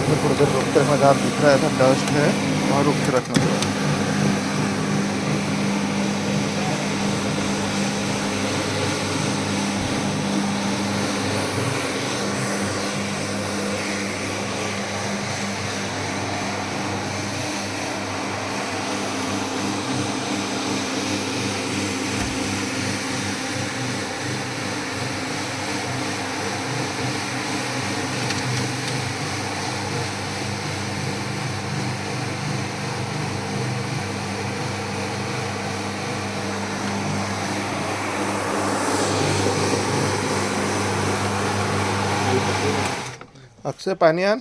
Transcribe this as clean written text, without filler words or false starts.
में थोड़ी देर रुकते हैं, मज़ा दिख रहा था डस्ट है और रुक के रखना पड़ेगा। अक्षय पानी आण।